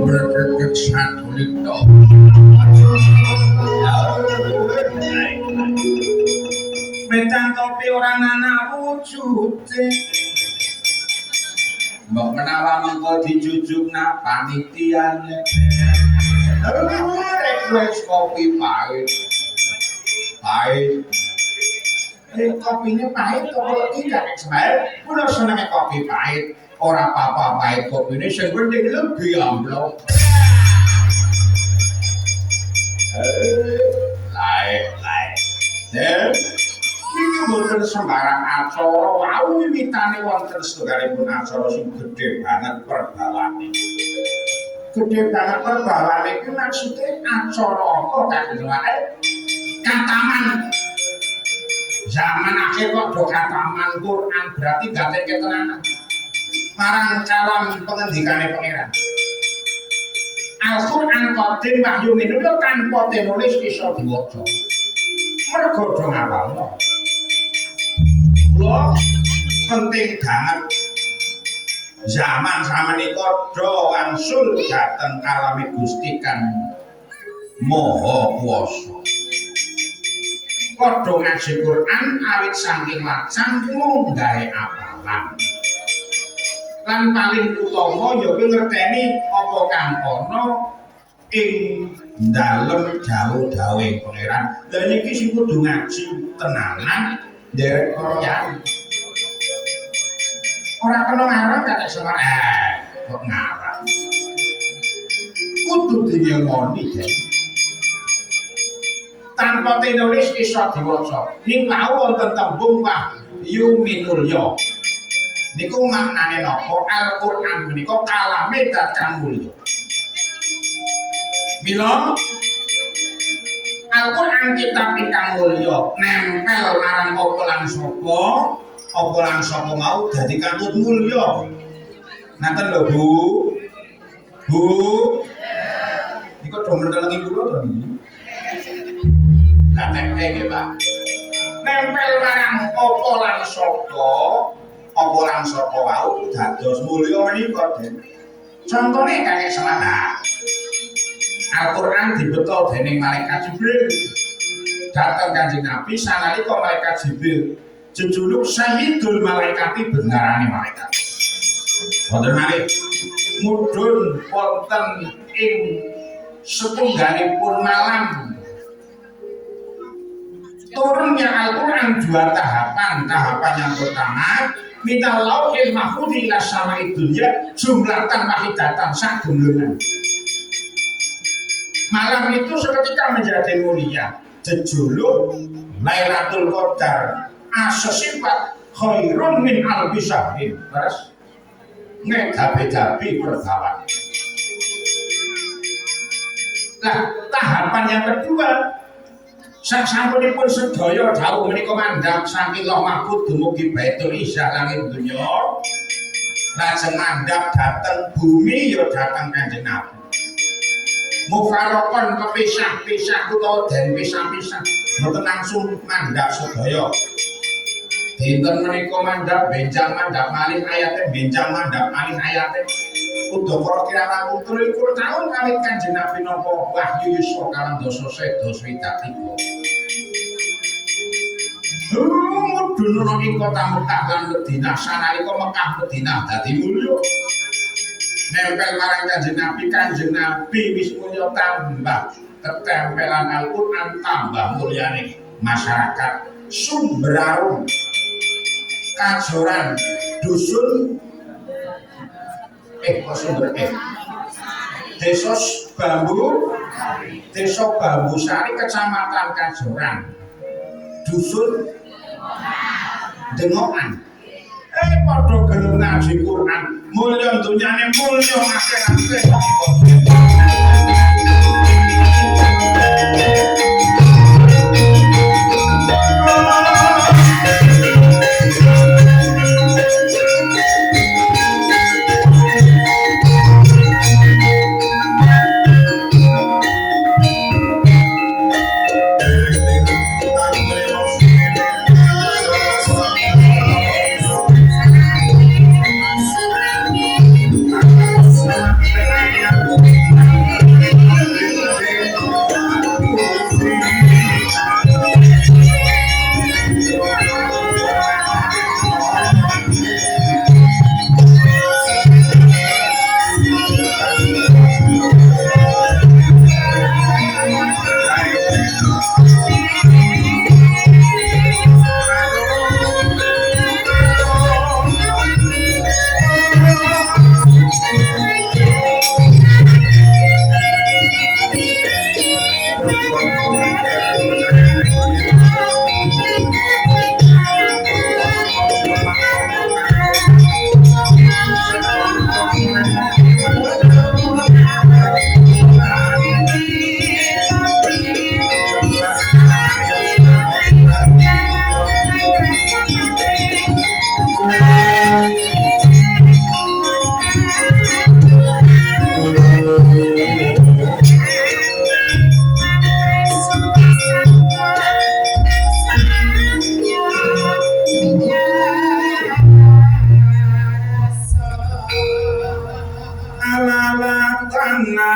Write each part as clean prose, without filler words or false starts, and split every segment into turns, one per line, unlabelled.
Berkeket satu lito. Becang topi orang anak wujudnya. Mbok menawa mengko dijujuk nak panitiane. Request kopi pahit. Pahit. Kopinya pahit kalau tidak sebenarnya udah seneng kopi pahit. Ora apa-apa pahit kopine sing penting lebih amplop. Lae. Iki mboten sembarang acara, wau wiwitane wonten setunggalipun acara sing gedhe banget perbawane. Gedhe banget perbawane iki maksude acara apa kadhewae? Kataman. Zaman akhir kok do kataman Quran berarti gate ketenanan. Marang calon pengendikane pangeran. Al-Qur'an Qadim wahyu minulya tanpa tinulis iso diwaca. Mergo do ngapalno. Kula penting banget zaman samenika do wangsul dhateng kalami Gusti Kang Maha Kuwasa. Padha ngaji Quran awit saking lajeng munggahe apalan. Lan paling utama ya kuwi ngerteni apa kang ana ing dalem dawuh-dawuhe pangeran. Lah niki sing kudu ngaji tenanan nderek para yai. Ora kena ngarang kate semar kok ngarang. Kudu dinyemoni ya. Tanpa tinulis iso diwaca. Ning wau wonten tembung wahyu minulya. Niku maknane napa? Al-Qur'an menika kalame zat kang mulya. Mila Al-Qur'an kitab ingkang mulya nempel marang apa lan sapa mau dadi kantut mulya. Ngaten lho Bu. Bu. Niku do mentelengi kula to niki. Katek nggih, Pak. Nempel marang apa lan sapa wau dados mulya menika Den. Contone kaya semana. Al-Qur'an dibetul dening malaikat Jibril. Dateng Kanjeng Nabi sanalika malaikat Jibril jejuluk Sayyidul Malaikati bendarane malaikat. Wonten malih mudhun wonten ing setunggalipun malam turunnya Al-Quran dua tahapan. Tahapan yang pertama minta lauhil mahfudhi ila samai dunya jumlatan wahidatan sagunglengan. Malam itu seketika menjadi mulia. Jejuluk Lailatul Qadar asesifat khairun min alfi syahrin. Terus ngegabe-gabe pergawan. Nah, tahapan yang kedua sasampunipun sedaya dawuh menika mandhap saking Lauh Mahfudz dumugi Baitul Izzah langit donya. Lajeng mandhap dhateng bumi ya dhateng Kanjeng Nabi. Mufaraqon kepisah-pisah utawa den pisah-pisah. Mboten langsung mandhap sedaya. Dinten menika mandhap benjang mandhap malih ayate benjang mandhap malih ayate. Udakara kirana 23 taun kawit Kanjeng Nabi napa wahyu yuswa kalang dasa seda swidak 3. Mudhun ana ing kota Mekah lan Madinah sanalika Mekah Madinah dadi mulya. Nempel marang Kanjeng Nabi wis mulya tambah ketempelan Al-Qur'an tambah mulyane masyarakat Sumberarum Kajoran dusun Desa Bambu Sari Kecamatan Kajoran dusun Dengokan. Padha gelem ngaji Quran mulya dunyane mulya akhirate.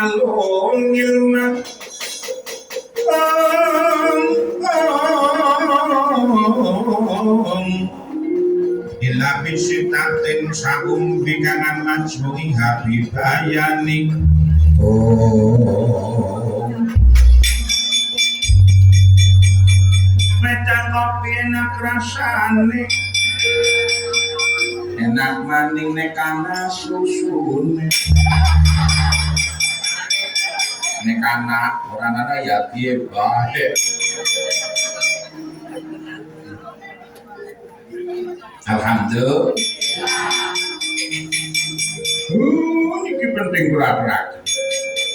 alun ilmat ila bisitatin sakum bikangan majmui habibayani Medan kopi enak rasane enak maning nek ana susune nek ana ora ana ya piye bae alhamdulillah iki penting kula-kula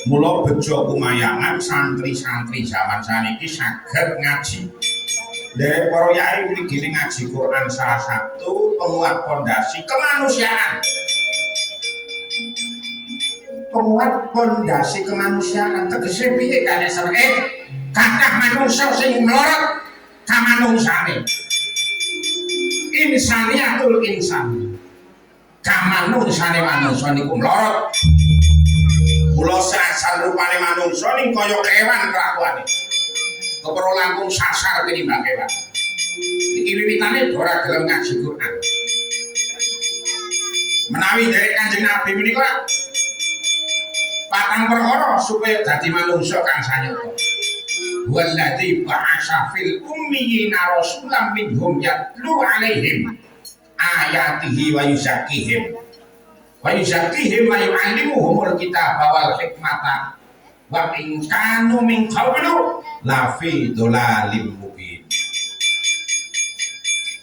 mula bejo kumayangan santri-santri zaman saniki saged ngaji. Dari para yai mriki ngaji Quran salah satu penguat pondasi kemanusiaan. Penguat pondasi kemanusiaan tegese piye kane sare kathah manungsa sing mlorot ka manungsane. Insaniatul insan. Ka manungsane manungsa niku mlorot. Mula sasar rupane manungsa ning kaya kewan kelakuane. Kepro langkung sasar tinimbang kewan. Iki wiwitane ora gelem ngaji Quran. Menawi dari Kanjeng Nabi menika patang perkara supaya dadi manungsa kang sanyata. Walladzi ba'asa fil ummiyina rasulan minhum yatlu 'alaihim ayatihi wa yuzakkihim. Wa yuzakkihim wa yu'allimuhumul kitaba wal hikmata. Wa in kanu min qablu la fi dhalalim mubin.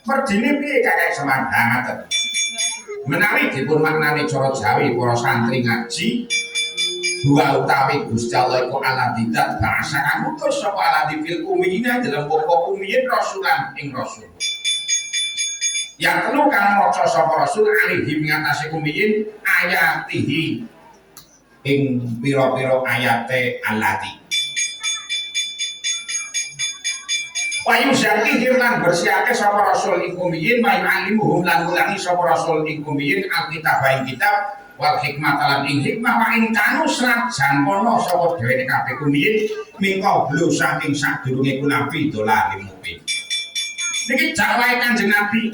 Merdine piye kakek semangat menawi dipun maknani cara Jawi para santri ngaji dua utawi Gusti Allah iku ala didat bahasa kang utus sapa ala difil umiyina dalam pokok umiyin rasulan ing rasul. Yang telu kang maca sapa rasul alihi ngatasi umiyin ayatihi ing pira-pira ayate allati wa yuzakkihim lan bersihake sapa rasul ing umiyin wa yu'allimuhum lan ngulangi sapa rasul ing umiyin alkitab ing kitab wal hikmah lan ing hikmah wa ing kanu srajan ana sapa dhewe kabeh umiyin mingko blu saking sadurunge kunabi dolalim mubin. Niki dakwahe Kanjeng Nabi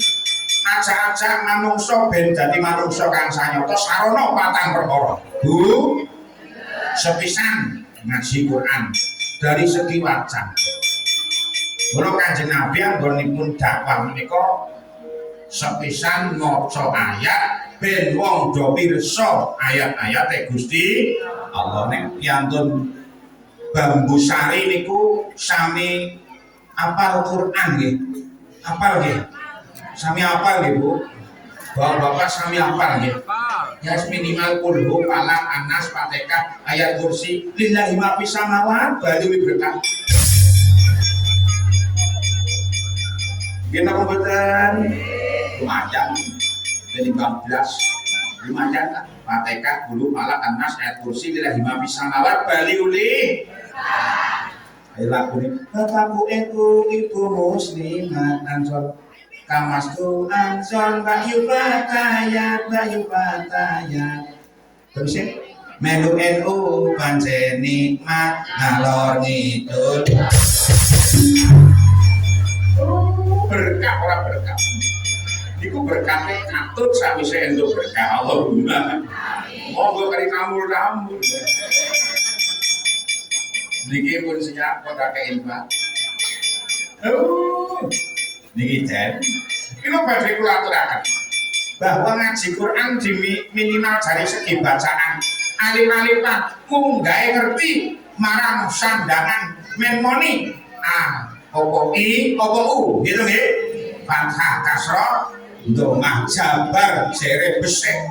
ajak-ajak manungsa ben dadi manungsa kang sanyata sarana patang perkara. Bu, sepisan ngaji Quran dari segi wacan. Mula Kanjeng Nabi anggonipun dakwah menika sepisan maca ayat ben wong do pirsa ayat-ayate Gusti Allah. Nek piantun Bambu Sari niku sami apal Quran nggih. Apal nggih. Sami apal nggih, Bu. Bapak-bapak sami apal nggih. Ya minimal kulhu falak anas fatihah ayat kursi lillahi ma fis samawati bali berkah. Gena komputer lumayan jadi 14 lumayan kan fatihah kulhu falak anas ayat kursi lillahi ma fis samawati bali uli. Ayo lagu ini bapakku ibu muslimat ansor Kamastu ansor bayu bataya terus ya melu NU pancen nikmat ngalor ngidul berkah orang berkah niku berkahnya katut sami sendo berkah Allahumma monggo kali kamul niki pun siap kota keilmuan niki jen ini badhe kula aturaken bahwa ngaji Quran di minimal dari segi bacaan alim-aliman munggahe ngerti marang sandangan menmoni opo i opo u gitu nggih fathah kasra domah jabar jere besek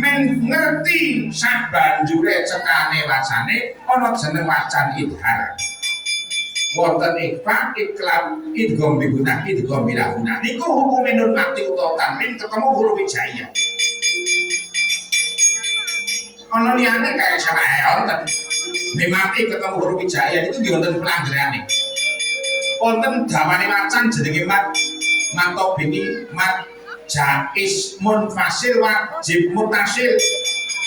men ngerti sak banjure cekane wacane ana jeneng wacan idhar wonten ikhfa iklam idgham biguna idgham bilahuna niku hukume nun mati utawa tanwin ketemu huruf hijaiyah ana liyane kaya sawae wonten mati ketemu huruf hijaiyah itu wonten pelanggarane wonten dawane wacan jenenge mat matobini mat jaiz munfasil wajib mutasil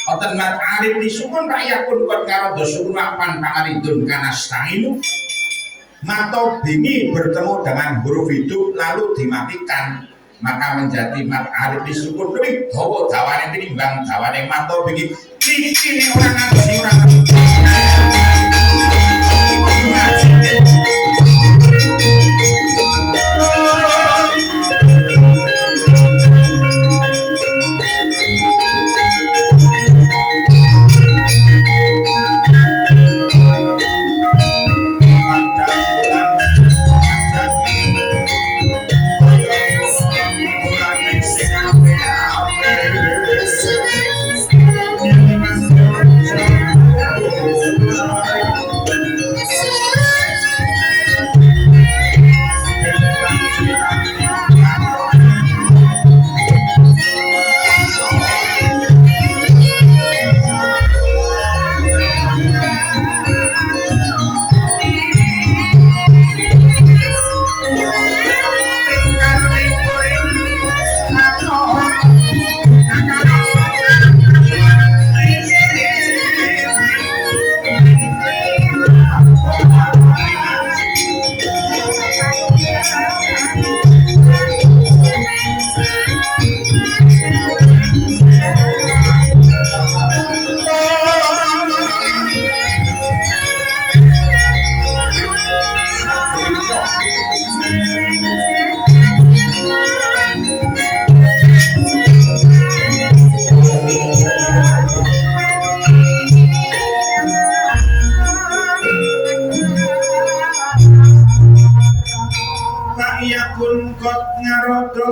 Oten mat arif disukun rakyatpun kot karo dosunapan pangaridun kanastanginu. Mato bingi bertemu dengan huruf hidup lalu dimatikan, maka menjadi mat arif disukun lebih dawa dawane tinimbang dawane mato bingi. Iki orang ngaji orang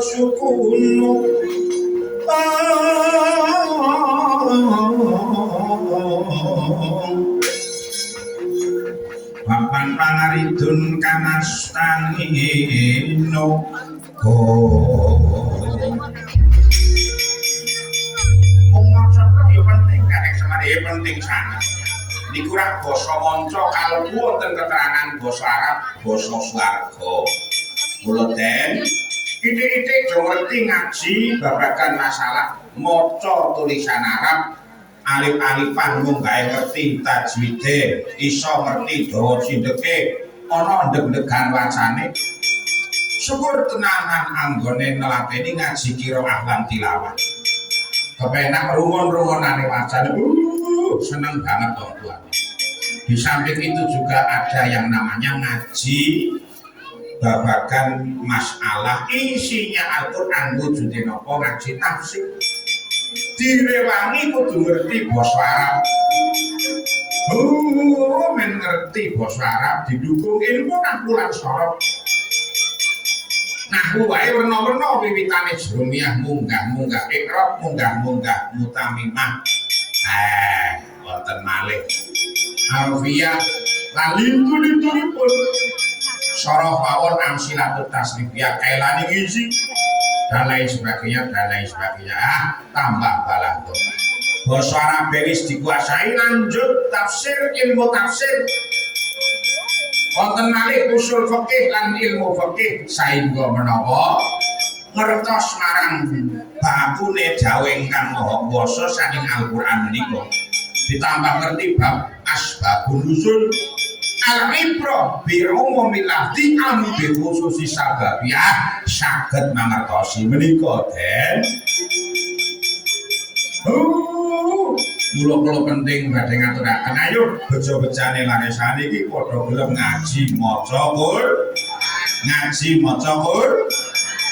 sukunu papan pangaridun kanastangino penting sangat dikurang basa manca kalbu wonten keterangan basa Arab basa swarga kula den titik-titik do ngerti ngaji babagan masalah maca tulisan Arab alif-alifan mung gawe ngerti tajwide iso ngerti dawa sindeke ana ndeg-ndegan wacane syukur tenanan anggone nelateni ngaji qiraah lan tilawah kepenak rungon-rungonane wacane seneng banget dong tuan. Di samping itu juga ada yang namanya ngaji babagan masalah isinya Al-Qur'an wujude napa ngaji tafsir. Direwangi kudu ngerti basa Arab. Men ngerti basa Arab didukung ilmu nahwu lan sorab. Nahwu wae werna-werna wiwitane jrumiyah munggah-munggah iqra munggah-munggah mutamimah. Wonten malih Alfiyah lan lintu-lintunipun sorof pawon amsilatut tasrifiyah kailani ngisi dan lain sebagainya tambah balang tuh basa Arab beris dikuasai lanjut tafsir ilmu tafsir wonten malih usul fikih lan ilmu fikih saengga menawa ngertos marang bakune dawe ingkang maha kuwasa saking Al-Qur'an menika ditambah ngerti bab asbabun nuzul al-ibrah bi umumil lafzi am bi khususi sababiyah saged mangertosi menika den mula penting badhe ngaturaken ayo bejo-bejane laresane iki padha gelem ngaji maca Qur'an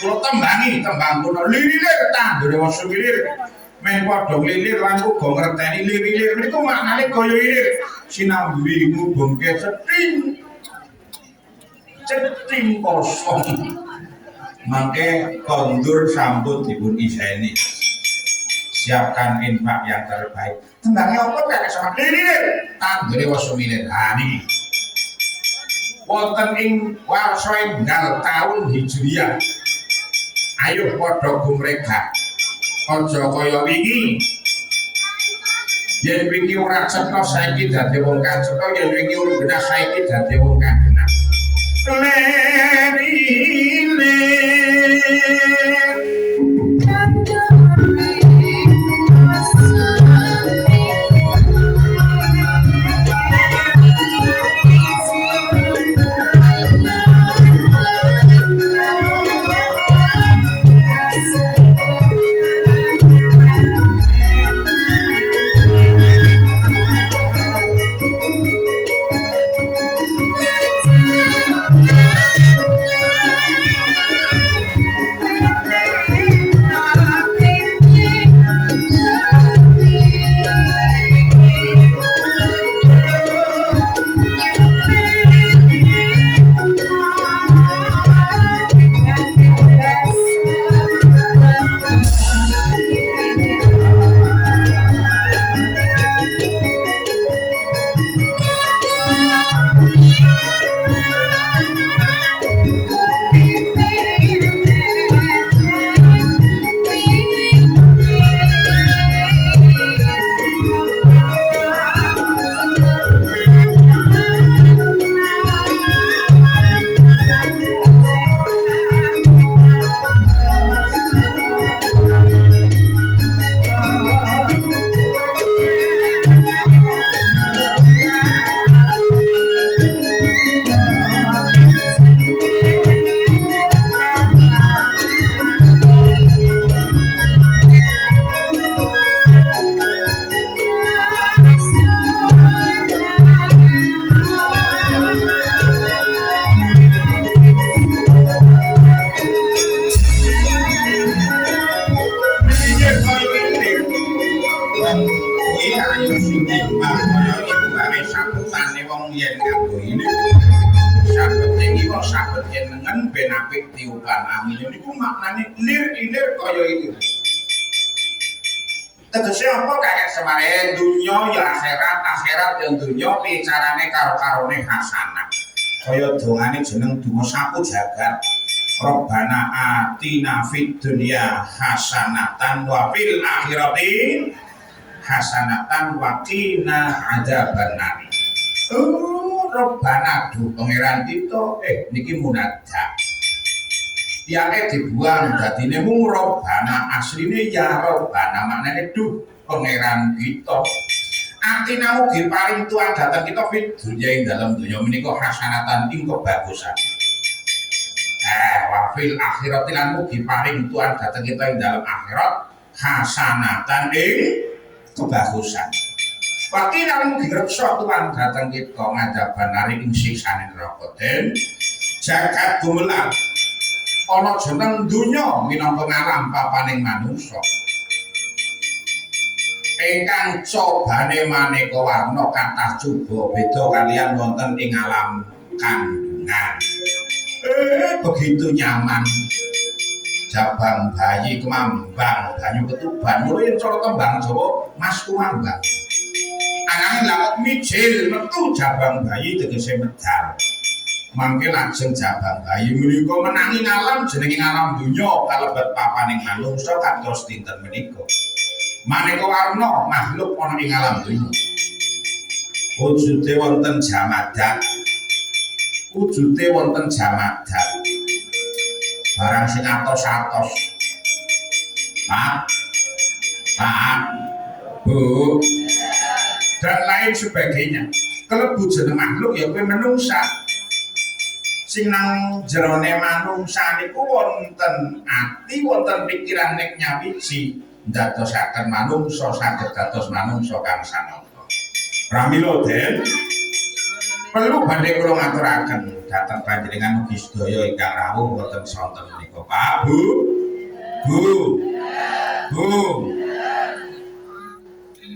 kula tembangi tembang kula lilir tandur wasa lilir men padha lilir lan uga ngerteni lilir niku maknane kaya lilir sinambi ngubungke ceting kosong mangke kondur sampun dipun iseni siapkan infak yang terbaik tembangnya apa kaya sama lilir tandur wasa lilir niki wonten ing warsa enggal taun Hijriah. Ayo padha gumregah. Aja kaya wingi. Yen wingi ora cetha saiki dadi wong kang cetha, yen wingi ora genah saiki dadi wong kang genah. tiupan angin niku maknane lir-ilir kaya itu. Tegese apa kakek semare dunya ya akhirat, akhirat ya dunya piye carane karo-karone hasanah. Kaya dongane jeneng donga sapu jagat. Rabbana atina fid dunya hasanatan wa fil akhirati hasanatan wa qina adzabannar. Rabbana du pangeran kita niki munajat. Tiyake dibuang dadine mung Rabbana asline ya Rabbana maknane duh pangeran kita. Atina mugi paring tuan datang kita fit dunya ing dalam dunya menika hasanatan ing kebagusan. Wa fil akhirati lan mugi paring tuan datang kita ing dalam akhirat hasanatan ing kebagusan. Waktu yang direksa tuan datang kita ngadaban hari ing siksane neraka den jagat gumelar ana jeneng donya minangka ngalam papaning manungsa ingkang cobane maneka warna kathah coba beda kaliyan wonten ing alam kandungan begitu nyaman jabang bayi kemambang banyu ketuban mulai yang cara tembang Jawa mas kumambang ananging lamun mijil metu jabang bayi tegese medal mangke lajeng jabang bayi menika menangi alam jenenge alam donya kalebet papaning manungsa kados dinten menika maneka warna makhluk ana ing alam donya wujude wonten jamadat wujude wonten jamadat barang sing atos-atos Pak Bu dan lain sebagainya kelebu jeneng makhluk ya kuwi menungsa sing nang jerone manungsa niku wonten ati wonten pikiran nek nyawiji ndadosaken manungsa saged dados manungsa kang sanata pramila den perlu badhe kula ngaturaken dhateng panjenengan mugi sedaya ingkang rawuh wonten sonten menika Pak Bu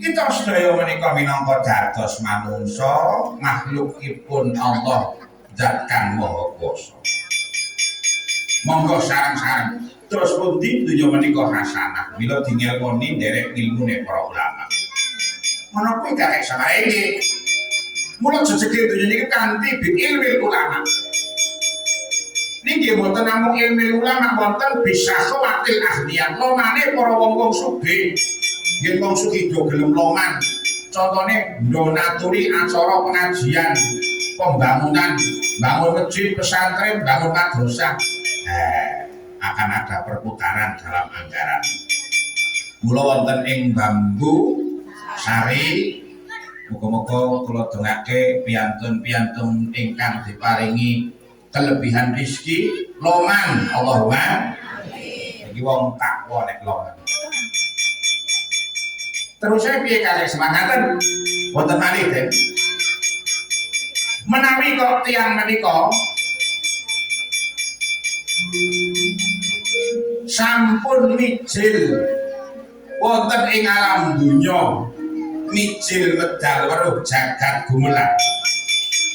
kita sedaya menika minangka dados manungsa makhlukipun Allah Zat kang Maha Kuwasa. Monggo sareng-sareng terus pundi donya menika hasanah mila dingelmoni nderek ilmune para ulama. Menapa karek samare iki? Mula jejege donya niki kanthi ilmu ulama. Niki mboten namung ilmu ulama wonten bisa khawatir ahliyan lomane para wong-wong sugih. Yen wong sugih do gelem loman. Contone ndonaturi acara pengajian, pembangunan, bangun masjid, pesantren, bangun madrasah. Akan ada perputaran dalam anggaran. Mula wonten ing Bambu Sari muga-muga kula dongake piyantun-piyantun ingkang diparingi kelebihan rezeki loman Allahumma amin. Iki wong takwa nek loman. Terus saya piye kalih semangaten wonten malih Den. Menawi kok tiyang menika sampun mijil wonten ing alam donya mijil medal weruh jagat gumelar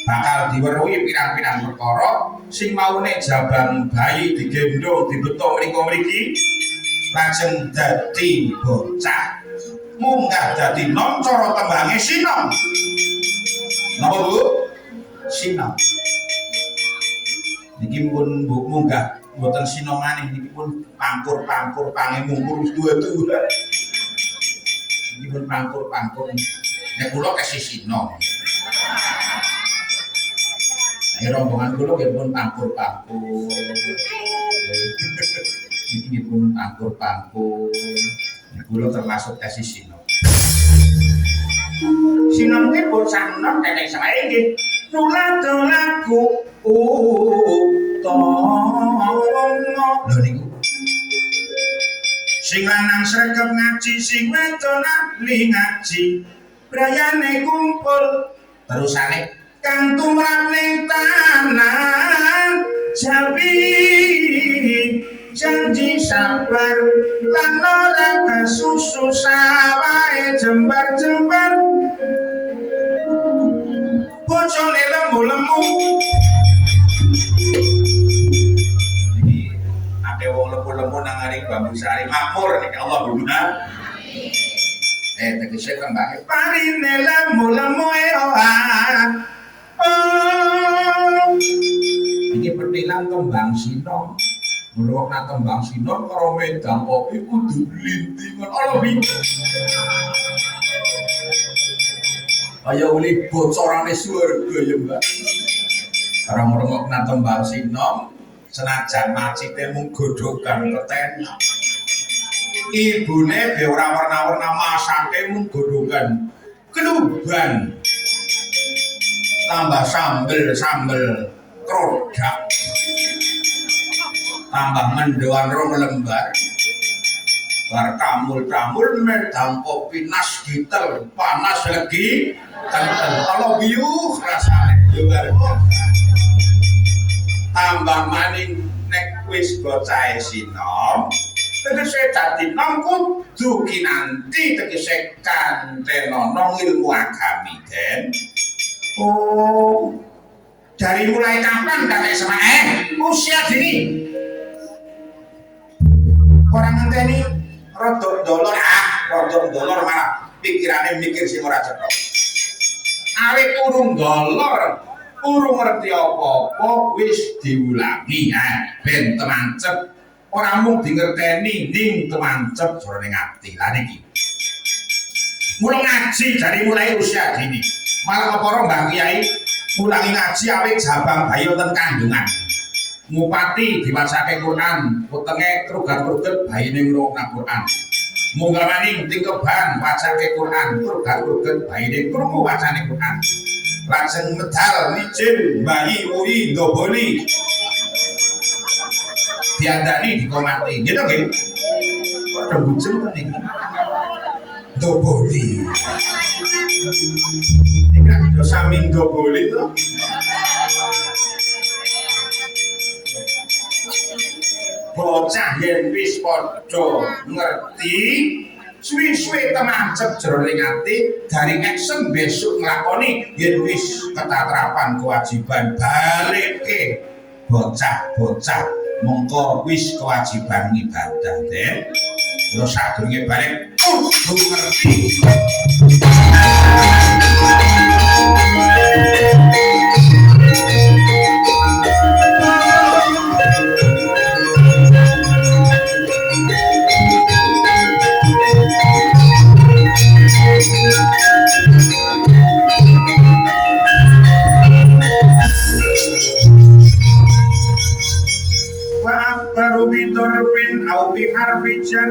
bakal diweruhi pirang-pirang perkara sing maune jabang bayi digendong dibeto mriko-mriki lajeng dadi bocah munggah dadi nom cara tembange sinom napa Bu sinom niki pun munggah mboten sinom maneh niki pun pangkur-pangkur pangemungkur dua-dua niki pun pangkur-pangkur nek kula kasih sinom nek rombongan kula nggih pun pangkur-pangkur niki pun pangkur-pangkur nek kula termasuk kasih sinom sinom ki bocah nom kakek saya nggih nuladulaku lho niku sing lanang sregep ngaji sing wedok ahli ngaji brayane kumpul terusane kang tumrap ning tanah Jawi janji sabar lan ora kasusu sawae jembar-jembar bocone lemu-lemu ade wong lemu-lemu nang aring bambu sari makmur nek Allah guna. Tegese tembange parine lemu-lemu iki petilan tembang sino. Muluk nak tembang sino karo medang kopi kudu lintingan ala bingung. Kaya uli bocorane surga ya Mbak. Orang-orang nak tembang sino senajan macite mung godhogan keten. Ibune be ora warna-warna masake mung godhogan keluban. Tambah sambel krodak. Tambah mendoan rong lembar. Bar kamul-kamul medang kopi nas gitel panas lagi kental kalau biuh rasane luar biasa. Tambah maning nek wis bocahe sinom tegese dadi nom kudu kinanti tegese kantenono ilmu agami den. Oh, dari mulai kapan kakek semae usia dini orang ngenteni rodok dolor malah pikirane mikir sing ora cetha. Awit urung dolor, urung ngerti apa-apa wis diulangi ben temancep. Ora mung dingerteni ning temancep jroning ati. Lah niki. Mula ngaji dari mulai usia dini. Malah para Mbah Kyai mulangi ngaji awit jabang bayi wonten kandungan. Ngupati diwacake Quran, wetenge krugat-kruget baine ngrungokna Quran. Munggah maning tingkeban wacake Quran, krugat-kruget baine krungu wacane Quran. Lajeng medal micin bayi ui ndoboli. Diandani dikomati, gitu nggih. Kok bucul to niki. Ndoboli. Nek dosa min ndoboli to. Bocah yen wis padha ngerti suwi-suwi temancep jroning ati dari action besok nglakoni yen wis ketatrapan kewajiban balike bocah-bocah mongko wis kewajiban ibadah den lho sadurunge balik kudu ngerti. Baru bitorpin au biharbijan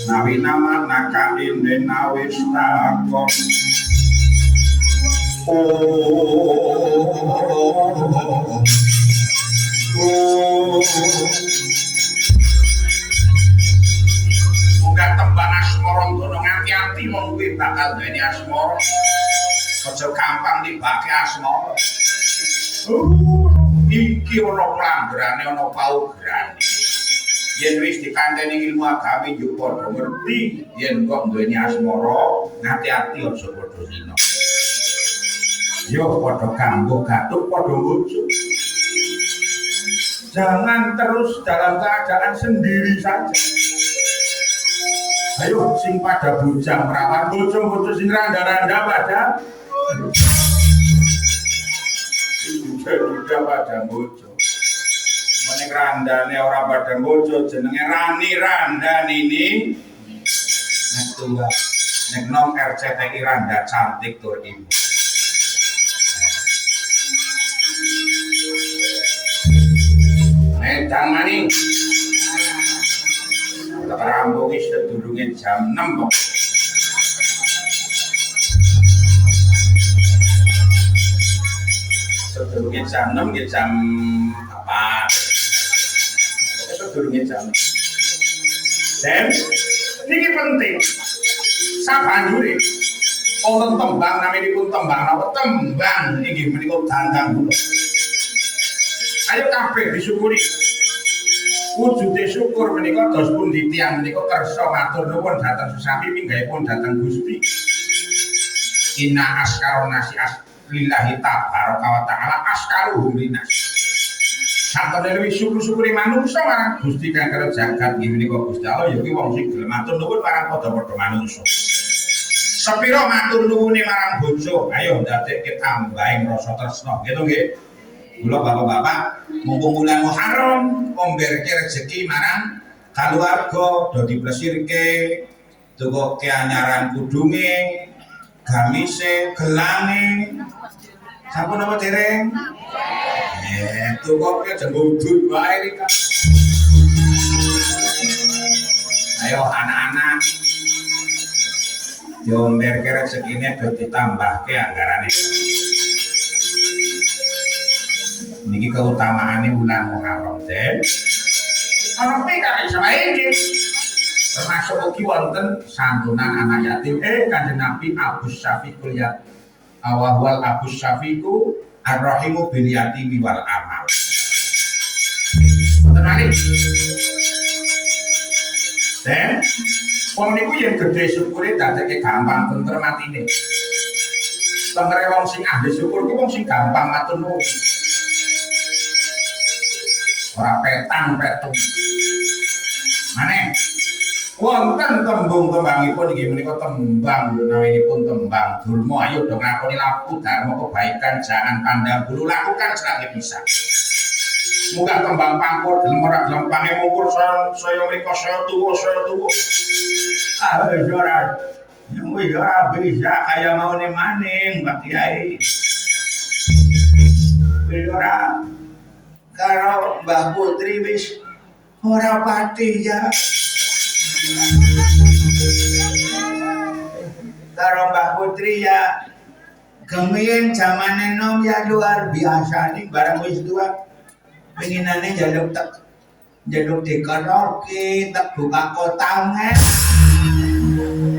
nawi nama nakain den nawis takon muga tembang asmara ngono ngati-ati wong kuwi bakal dadi asmara aja gampang dibake asmara. Iki ana pelanggarane ana paugerane. Yen wis dikandhani ilmu agami yo padha ngerti yen kok duweni asmara ngati-ati aja padha zina. Yo padha kanggo gatuk padha ngujuk. Jangan terus dalam keadaan sendiri saja. Ayo sing pada bujang perawan bojo-bojo sing randa-randa pada juga pada bojo. Menek randane ora pada bojo jenenge Rani Randanini. Nek tunggal nek nom RCTI Randa cantik tur ibu. Edang maning. Rambung wis sedurunge jam 6 kok. Sedurunge jam 6 nggih jam apa? Sedurunge jam. Dan niki penting. Sabanjure wonten tembang naminipun tembang napa tembang inggih menika dandang kula. Ayo kabeh disyukuri. Wujude syukur menika dos pundi tiyang menika kersa matur nuwun dhateng sesami minggahipun dhateng Gusti. Inna askarona si lillahi tabaraka wa ta'ala askaruhum linas. Sakone luwih syukur-syukure manungsa marang Gusti kang karo jagat nggih menika Gusti Allah ya kuwi wong sing gelem matur nuwun marang padha-padha manungsa. Sepira matur nuwune marang bojo, ayo ndadekke tambahing rasa tresna gitu nggih. Kula bapak-bapak mumpung bulan Muharram omberke rezeki marang keluarga do diplesirke tukoke anyaran kudunge gamise gelange sampun apa dereng tukoke jembudut wae iki ayo anak-anak omberke rezekine do ditambahke anggarane niki keutamaane bulan Muharram den ana pikir sama iki termasuk ugi wonten santunan anak yatim Kanjeng Nabi Abus Syafiqul ya awal Abus Syafiqu Ar-Rahimu bil yatimi wal amal wonten malih den wong niku yen gedhe syukure dadekke gampang tentrem atine tengere wong sing ahli syukur ku wong sing gampang matur nuwun ora petang-petung maneh wonten tembung tembangipun inggih menika tembang nawinipun tembang durma ayo do ngakoni laku dharma kebaikan jangan pandang bulu lakukan selagi bisa muga tembang pangkur gelem ora gelem pangemungkur saya mriko saya tuwa ora yang ora bisa kaya maune maning Pak Kiai ora karo Mbah Putri wis ora pati ya karo Mbah Putri ya kemien zamane nom ya luar biasa nih barang wis tua penginane jaluk dikoroki tak buka kotangan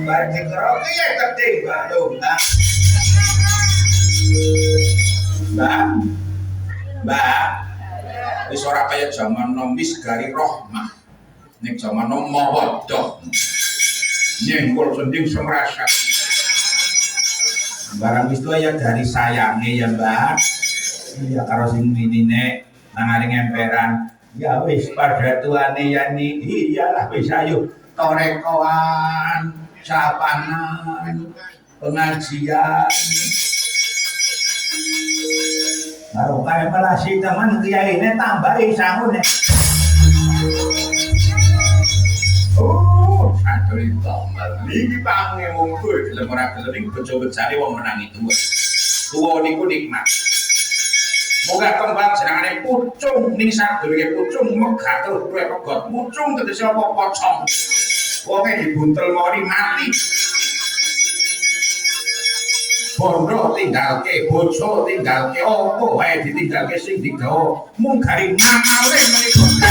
barang dikoroki ya ketiba tuh mbak wis ora kaya jaman nom wis gari rohmah nek jaman nom mawaddah nyengkol sending semrasat barang wis tuwa ya dari sayange ya mbak iya karo sing winine nang aring emperan ya wis pada tuane yani iyalah wis ayo torekoan sapanan pengajian karo kaya pelasi teman kiyaine tambahi sangune oh saduri tambal niki pangemungkur gelem ora gelem bojo-bojane wong menangi tuwa niku nikmat moga kembang jenengane pucung ning sadurunge pucung megah terus duwe pegot pucung tegese apa pocong wonge dibuntel mori mati bondo tinggalke bojo tinggalke opo wae ditinggalke sing digawa mung gari makale menika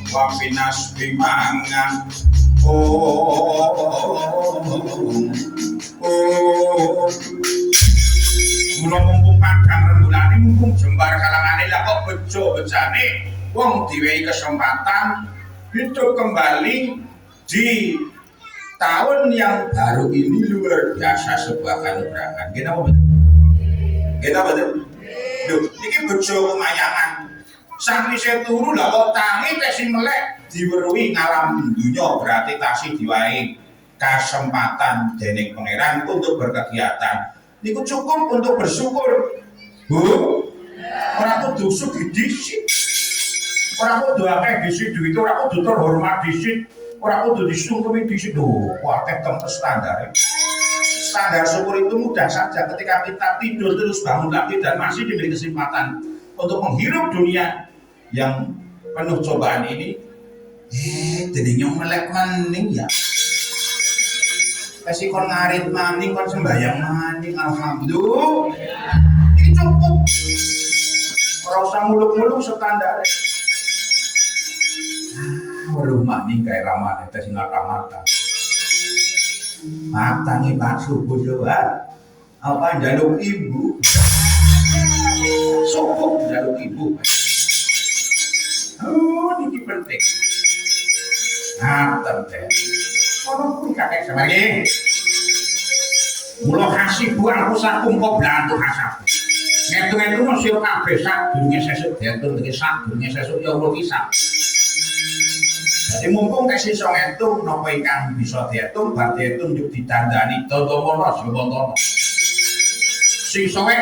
Wapinas bimangan mula mumpung padang rembulan mumpung jembar kalangane lah kok bejo-bejane wong diwehi kesempatan hidup kembali di tahun yang baru ini luar biasa sebuah kanugrahan. Kita apa betul? Kita betul? Loh, ini bejo kemayangan Sakwise turu lha kok tangi tesih melek diweruhi ngalam dunya berarti tasih diwahi kesempatan dening pangeran untuk berkegiatan. Niku cukup untuk bersyukur. Bu, ora kudu sugih dhisik. Ora kudu akeh dhisik duwit, ora kudu terhormat dhisik, ora kudu disungkumi dhisik. Lho, kuateh tempe standar. Standar syukur itu mudah saja ketika kita tidur terus bangun lagi dan masih diberi kesempatan untuk menghirup dunia yang penuh cobaan ini. Jadinya melek maning ya. Kasih kon ngarit maning, kon sembahyang maning, alhamdulillah. Ini cukup. Ora usah muluk-muluk standar. Weruh maning kae ramane tes ngata-ngata. Matangi Pak Subuh doa. Apa njaluk ibu? Cukup njaluk ibu. Oh, ini penting. Ngaten teh. Ono kuwi kakek sebagai. Mula hasib aku sakum kok blantu hasab. Ngetung-ngetung mesti kabeh sak durunge sesuk diatur iki sak durunge sesuk ya Allah kisah. Jadi mumpung kasih iso ngitung napa ingkang bisa diitung bar diitung yuk didandani Dandawana Jawantana. Sing sowek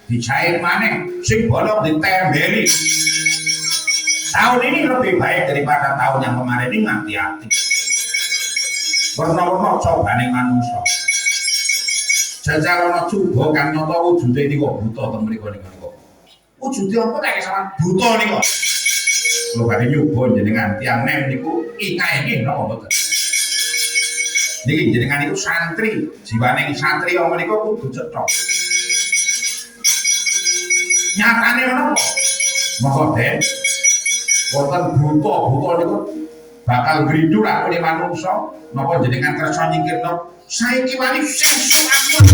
dicair maneh, sing bolong ditembeli. Tahun ini lebih baik daripada tahun yang kemarin ini, hati-hati. Werna-werna cobane manungsa. Jajal ana coba kang nyata wujude niku buta teng mriku niku. Wujude apa kaya sampean buta niku? Lho badhe nyoba jenengan tiyang nem niku ikae nggih napa mboten? Niki jenengan niku santri, jiwane santri wong menika kudu cetha. Nyatane menapa? Mboten. Wonten buta niku bakal ngrindu lakune manungsa napa jenengan kersa nyingkirno saiki wani sesuk aku.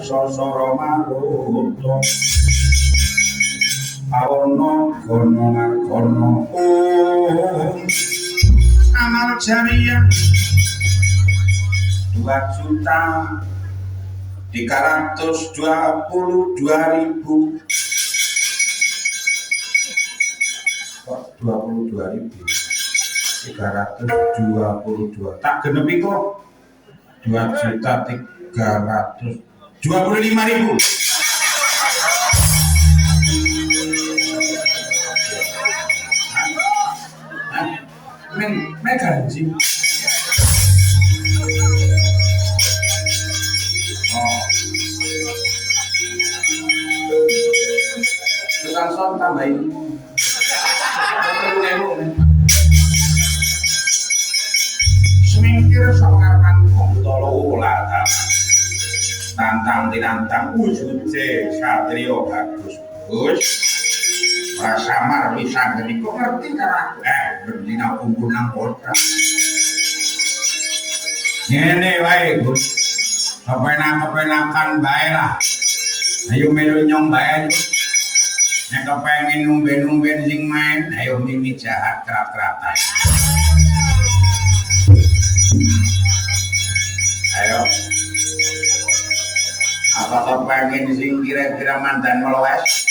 Sosoro maruto awono kono markono amal jariah 2.322.000 22.322 tak genepi kok 2.325.000. Men gaji. Oh. Tukang son tambahin. Semingkir sawangan kontolo lata. Tantang tinantang wujudce satrio bagus. Gus. Prasamar bisa geni kok ngerti karena berdina kumpul nang kota. Ngene wae Gus. Kepenak-kepenakan bae lah. Ayo melu nyong bae. Nek kepengin numben-numben sing main, ayo mimi jahat kerat-keratan. Ayo. Apa kepengin sing kira-kira mandan melowes?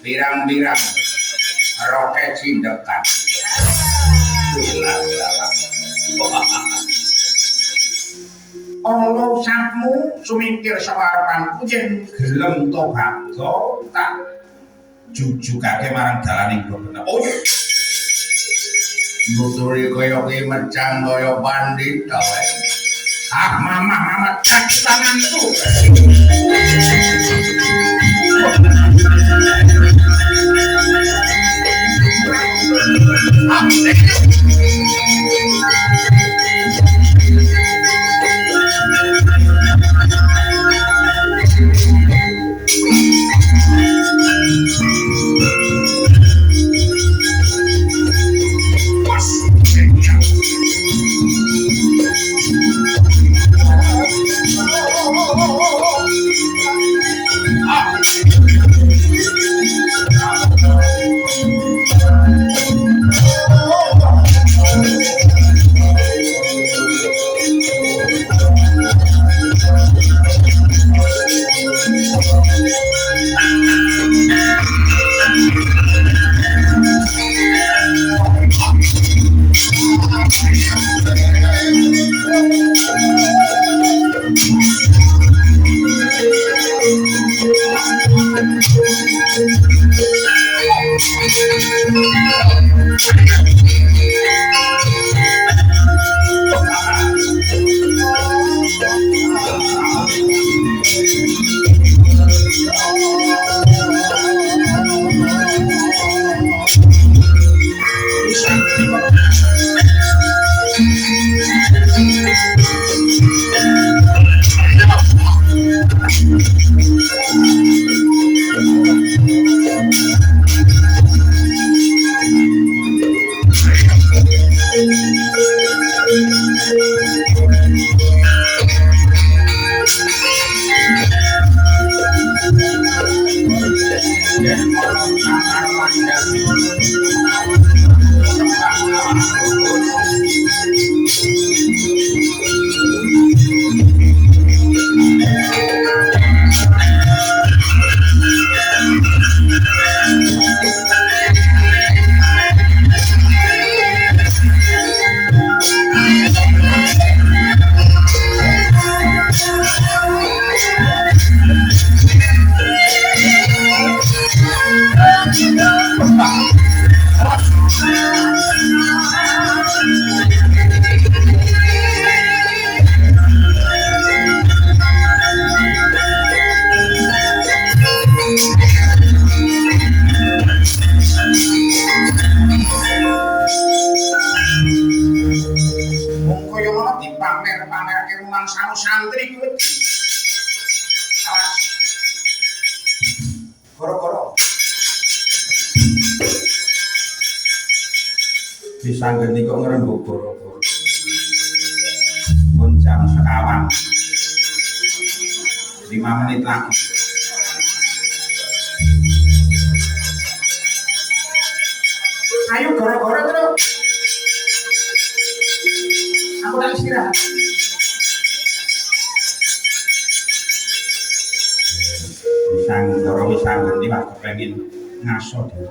Pirang-pirang roket cindekan. Allah sakmu sumingkir sawarepanku yen gelem tobat tak jujukake marang dalaning bener. Oh. Nuturi kaya ki mecang kaya pandita wae. Ah mama kaki tanganku. Disanggeni kok ngerembug goro-goro. Pun jam sekawan. 5 menit lagi. Ayo goro-goro terus. Aku tak istirahat. Disanggeni goro disanggeni wah kepengin ngaso dhewe.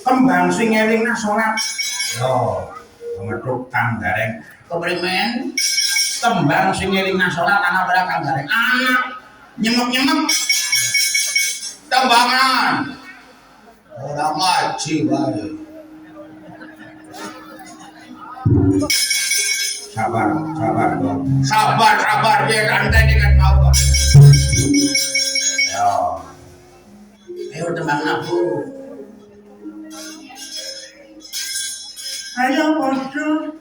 tembang sing elingna salat yo metuk kang gareng keprimen tembang sing elingna salat ana ora kang gareng anak nyemek-nyemek tembangan ora ngaji wae sabar ya santai dengan mau yo ayo tembang aku ayo podo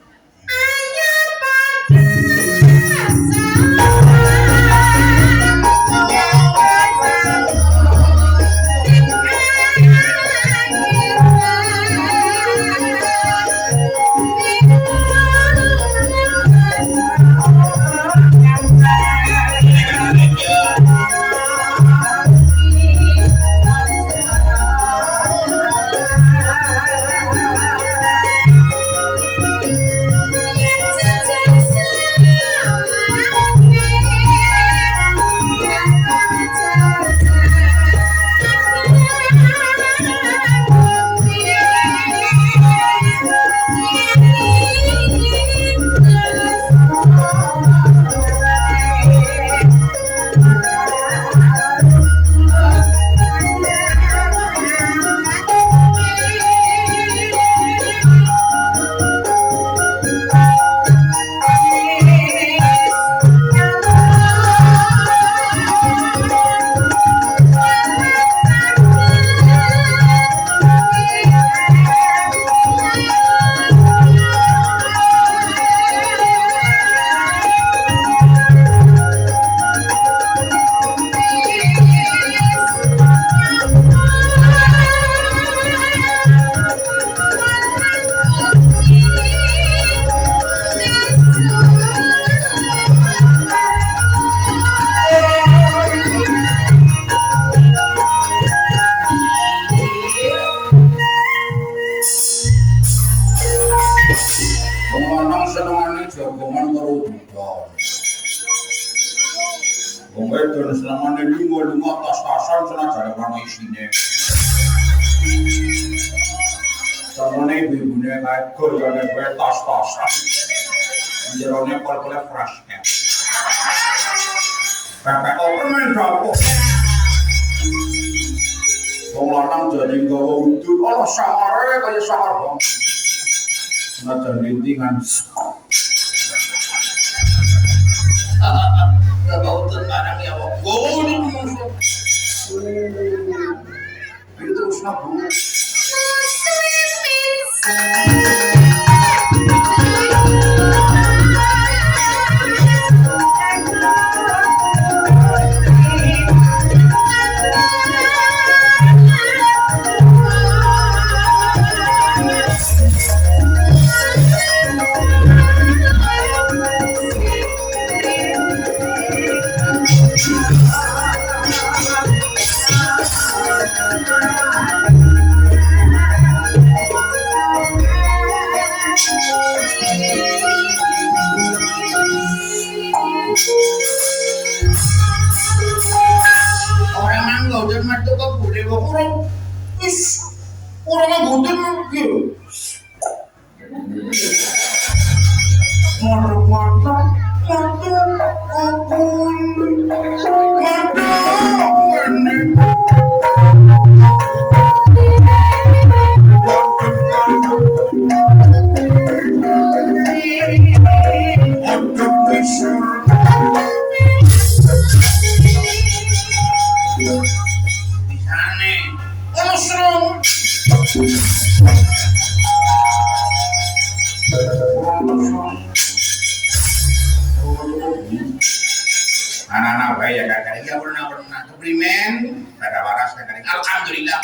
anak-anak baik ya kakak ya pernah keprimen pada waras kakak alhamdulillah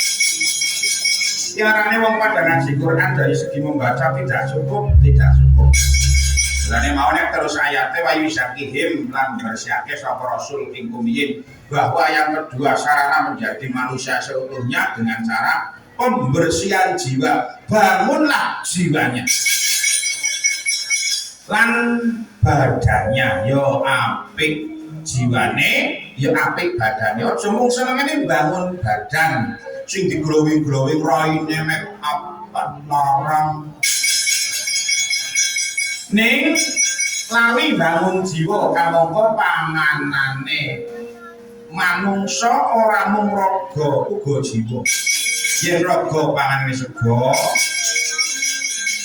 tiarane wong pada ngaji Quran dari segi membaca tidak cukup Lane mau nek terus ayate wa yusakihim lan bersihake sapa rasul ing kumiyin bahwa yang kedua sarana menjadi manusia seutuhnya dengan cara pembersihan jiwa. Bangunlah jiwanya lan badannya yo apik jiwane ya apik badane aja mung senengane bangun badan sing diglowing-glowing roine make up larang ning lawi bangun jiwa kamangka panganane manungsa ora mung raga uga jiwa yen raga panganane sega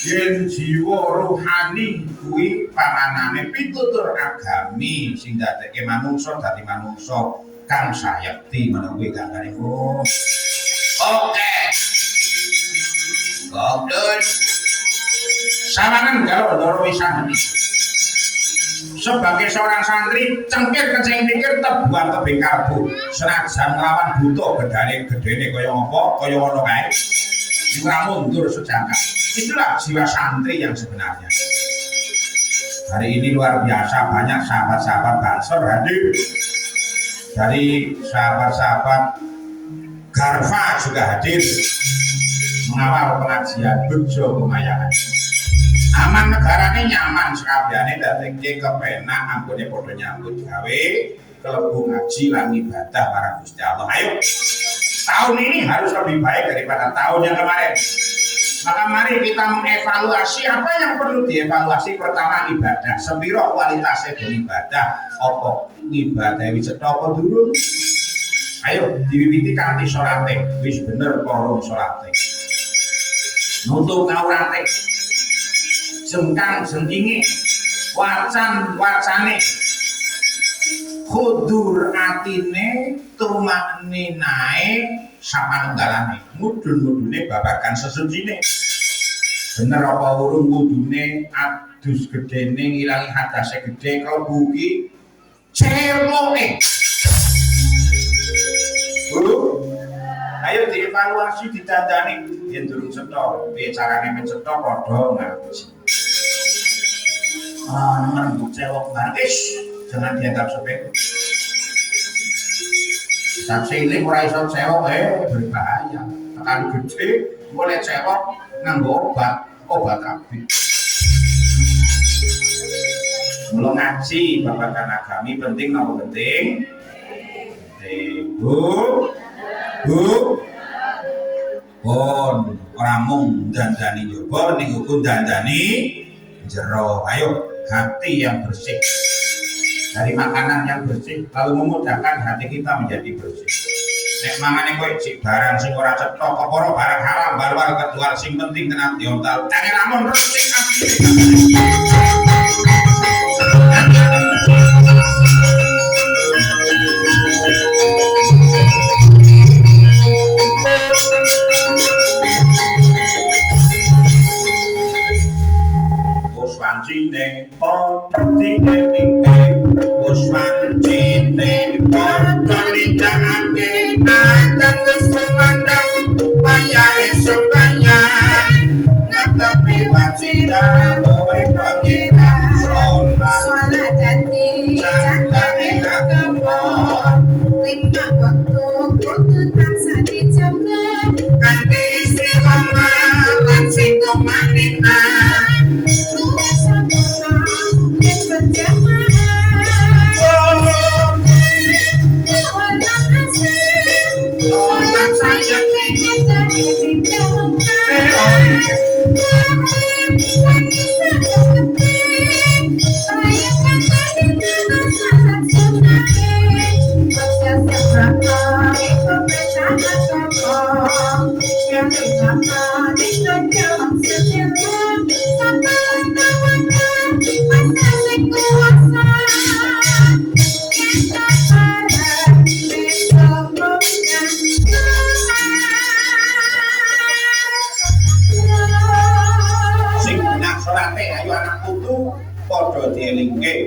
yen jiwa rohani kuwi panganane pitutur agami sing dadekke manungsa dadi manungsa kang sayekti menawi gangane oke goblok sawangan galau loro wisan sebagai seorang santri cengkir kencing pikir tebuan tebing kalbu senajan lawan butuh gedene kaya apa kaya ngono kae ora mundur sejangka. Itulah jiwa santri yang sebenarnya. Hari ini luar biasa banyak sahabat-sahabat Bansor hadir. Dari sahabat-sahabat Garfa juga hadir mengawal pengajian Bejo Pemayangan. Aman negarane nyaman sekabehane dadi kepenak anggone padha nyambut gawe kelebu ngaji lan ibadah marang Gusti Allah. Ayo. Tahun ini harus lebih baik daripada tahun yang kemarin. Maka mari kita mengevaluasi apa yang perlu dievaluasi. Pertama ibadah, sepiro kualitasnya beribadah, apa ibadah wis cetha apa durung. Ayo diwiwiti kanthi salate, wis bener porong salate. Nutup aurate. Jengkang jengkinge, wacan-wacane. Khudur atine tumakninae sapanunggalane mudun-mudune babagan sesucine bener apa urung kudune adus gedene ngilangi hadase gede kalbu iki cewoke ayo dievaluasi ditandani yen durung cetha piye carane men cetha padha ngaji nemen cewok baris jangan dianggap sepele saksiling ora iso cewek berbahaya. Tekan gede boleh cewek nganggo obat kabeh. Mula ngaji babagan agami penting napa penting? Bu. Pun ora mung dandani njaba ning uga dandani jero. Ayo hati yang bersih. Dari makanan yang bersih lalu memudahkan hati kita menjadi bersih. Nek mangane kowe cik barang sing ora cetha keporo barang haram bal-bal kejual sing penting tenan diontal. Kangen amun resik ati. Puswancine potine tingke puswancine potone janganke nang sumandang payahe supaya ngatepi wacina kowe pengira salat dadi cantane kakepon lima waktu kudu tansah dijaga kanthi istiqomah lan singkomanina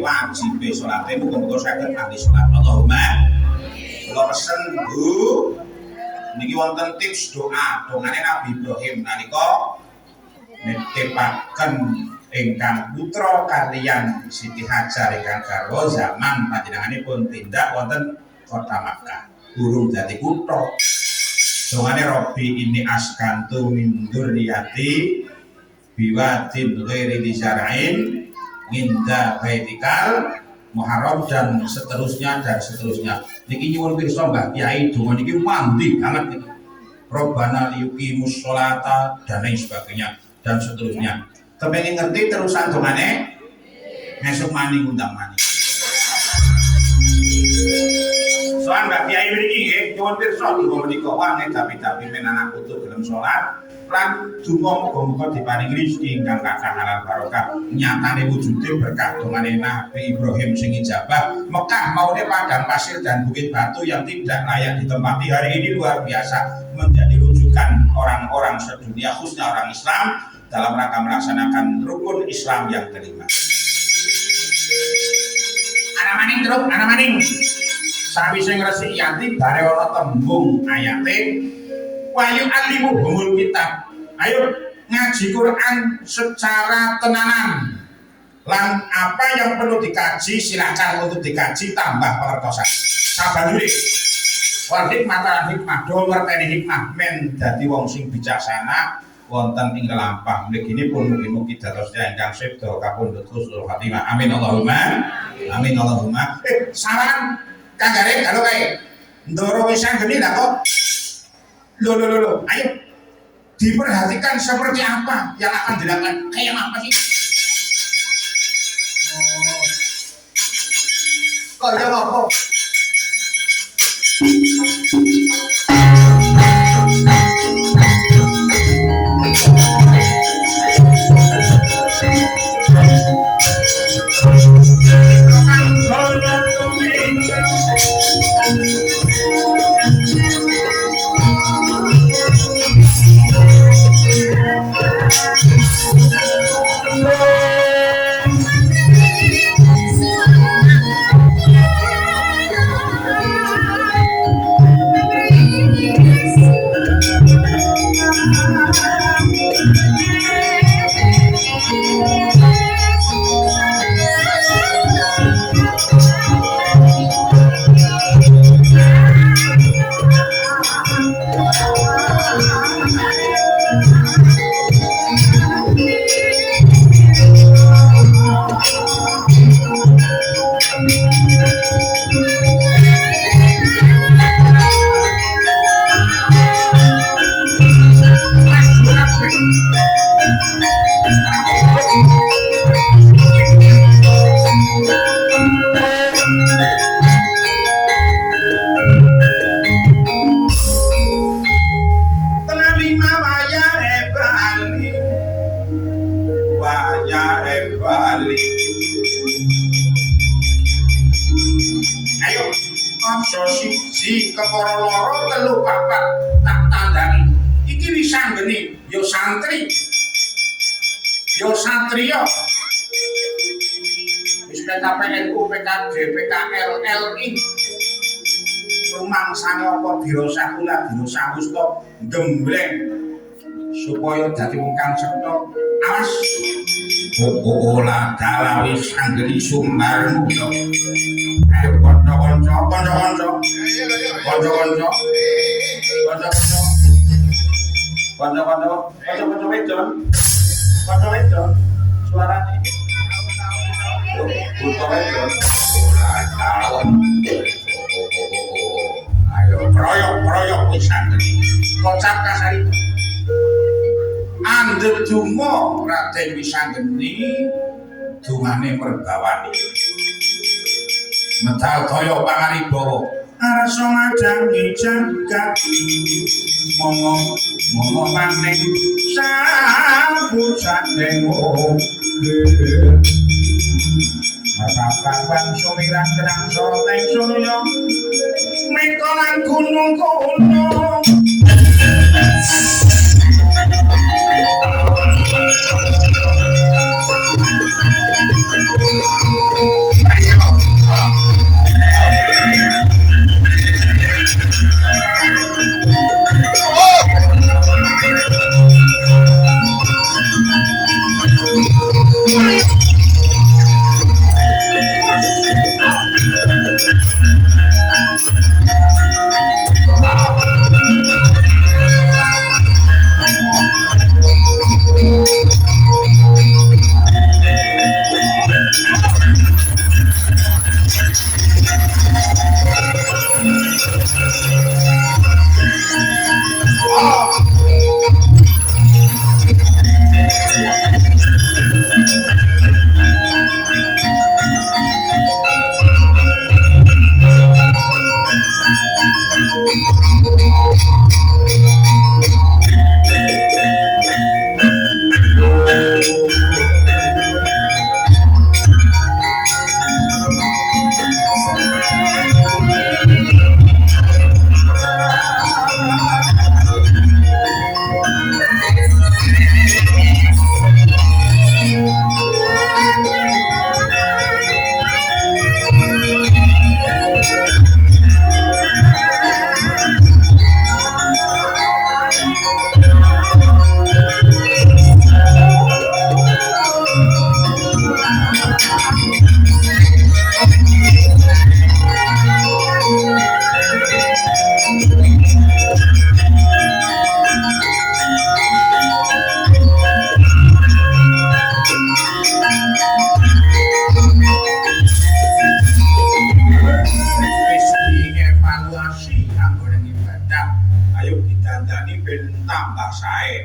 wajib salate muga-muga saged kanthi salat Allahumma kula pesen Bu niki wonten tips doa dongane Nabi Ibrahim nalika nitipaken ingkang putra kaliyan Siti Hajar ingkang garwa zaman panjenenganipun tindak wonten kota Makkah urung dadi kutha dongane Robbi ini askantu min dzurriyyati biwadin ghairi dzar'in minda baitikal Muharram dan seterusnya. Niki nyuwun pirsa Mbah Kyai donga niki mandi banget niki. Robbana liyuqimus sholata dan lain sebagainya dan seterusnya. Kepengin ngerti terusan dongane? Besok maning undang maning. Soal Mbak Kyai mriki nggih nyuwun pirsa donga menika wane tapi men anak putu gelem salat lan donga muga-muga diparingi rezeki ingkang kathah halal barokah. Nyatane wujude berkah dongane Nabi Ibrahim sing ijabah. Mekah maune padang pasir dan bukit batu yang tidak layak ditempati hari ini luar biasa menjadi rujukan orang-orang sedunia khususnya orang Islam dalam rangka melaksanakan rukun Islam yang kelima. Ana maning sawise ngresiki ati bare ana tembung ayate wayu alimu humul kitab. Ayo ngaji Quran secara tenanan. Lan apa yang perlu dikaji silakan untuk dikaji tambah pengertosan. Sabanjure wal hikmah do ngerteni hikmah men dadi wong sing bijaksana wonten ing lampah mriki pun mugi-mugi dados ingkang sepda kapundhut husnul khatimah. Amin Allahumma. Amin Allahumma. Saran kanggare kalau kae ndoro wisan geni lah kok. Loh. Ayo diperhatikan seperti apa yang akan dilakukan. Kayak apa sih? Kok ya apa? Siji kepara loro telu papat tak tandani iki wis sanggene yo santri yo satriya wis PKPNU PKD PKL LI rumangsane apa dirosah kula dirosah musta gembleng supaya dadi wong kang setha awas olah dalawi sanggeni sumbarmu ayo kanca-kanca wedok suarane ayo kroyok pisan kocap kasari andhet donga Raden Wisanggeni dungane merbawani medal kaya pangaribawa arsa madangi jagat momo maning sabut sandewo Matakan sumiran kenang soroteng surya mikolan gunung-gunung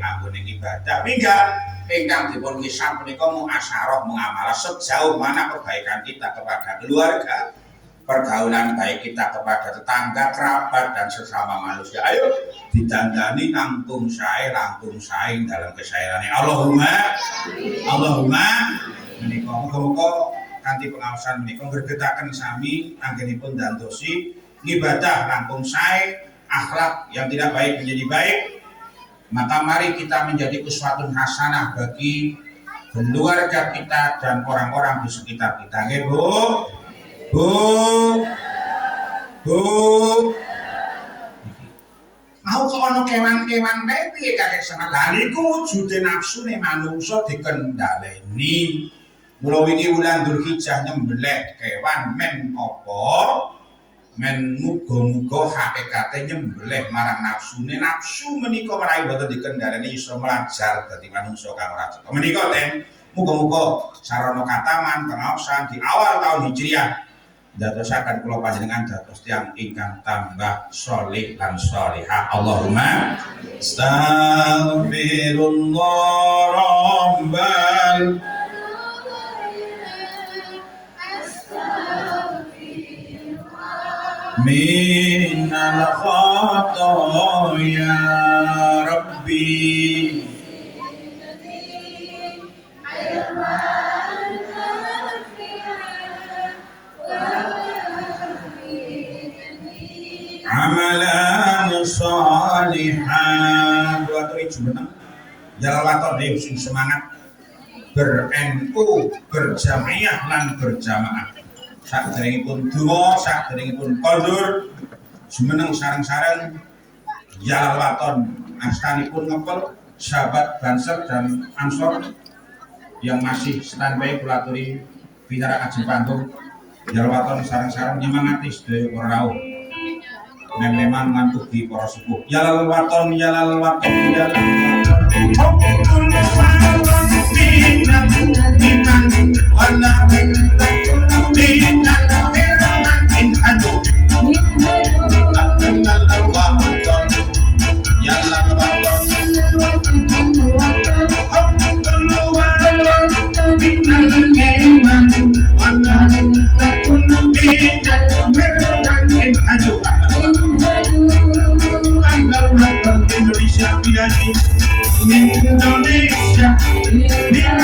anggone ibadah. Minggat ingkang dipun ngisah menika muasyarah muamalah sejauh mana kebaikan kita kepada keluarga, pergaulan baik kita kepada tetangga, kerabat dan sesama manusia. Ayo didandani langkung sae dalam kesayangan Allahumma menika muga-muga kanthi pengawasan menika nggregetaken sami anggenipun dandosi ngibadah langkung sae, akhlak yang tidak baik menjadi baik. Maka mari kita menjadi uswatun hasanah bagi keluarga kita dan orang-orang di sekitar kita. Nggih, Bu. Mau kok ana kewan-kewan piye kakek sangat. Lah niku wujude nafsune manungsa dikendhaleni. Mula wingi wulan Dzulhijjah nyembelih kewan men apa? Men muga-muga hakikate nyembelih marang nafsune. Nafsu menika menawi boten dikendhaleni iso melajar dadi manungsa kang ora cetha. Menika ten muga-muga sarana kataman pengaosan di awal tahun Hijriah dadosaken kula panjenengan dados tiyang ingkang tambah sholih lan sholihah. Allahumma astaghfirullah rabbal minal khataaya rabbi amalan sholihan. Kuwi jumeneng jalalaton sing semangat ber-NU, berjamaah lan berjamaah. Saderengipun donga, saderengipun kondur, jumeneng sareng-sareng jalalaton astanipun ngepel sahabat Banser dan Ansor yang masih standby kula aturi pinara ajeng pantun jalalaton sareng-sareng nyemangati sedaya para rawuh. Memang ngantuk di para sepuh. Jalal waton Indonesia pilih Indonesia pilih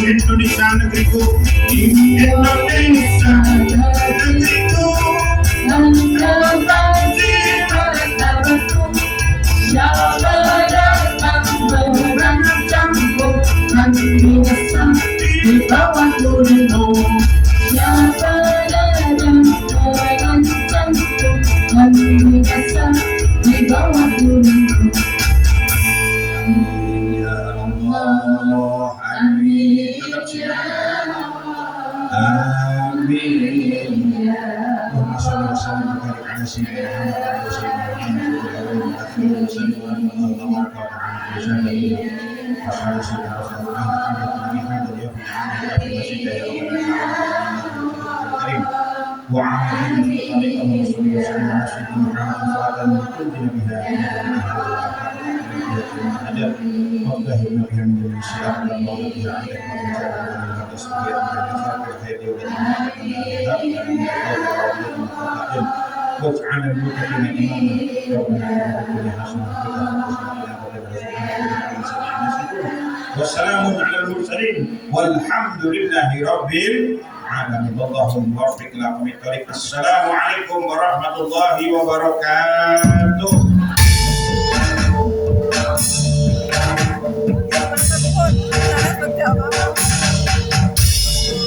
Indonesia negeriku, Indonesia negeriku, di bawah turuno, siapa dan orang cantik biasa di bawah turuno. Ya Allah, amin. Amin. Allahumma shalli wa sallim wa barik ala sayyidina Muhammad wa واجعل المتقين إماما ربنا آتنا حسنة والسلام على المرسلين والحمد لله رب العالمين. alamin. Allahumma waffiq lana min thariq. Assalamualaikum warahmatullahi wabarakatuh.
Tersebut, cara berjawab.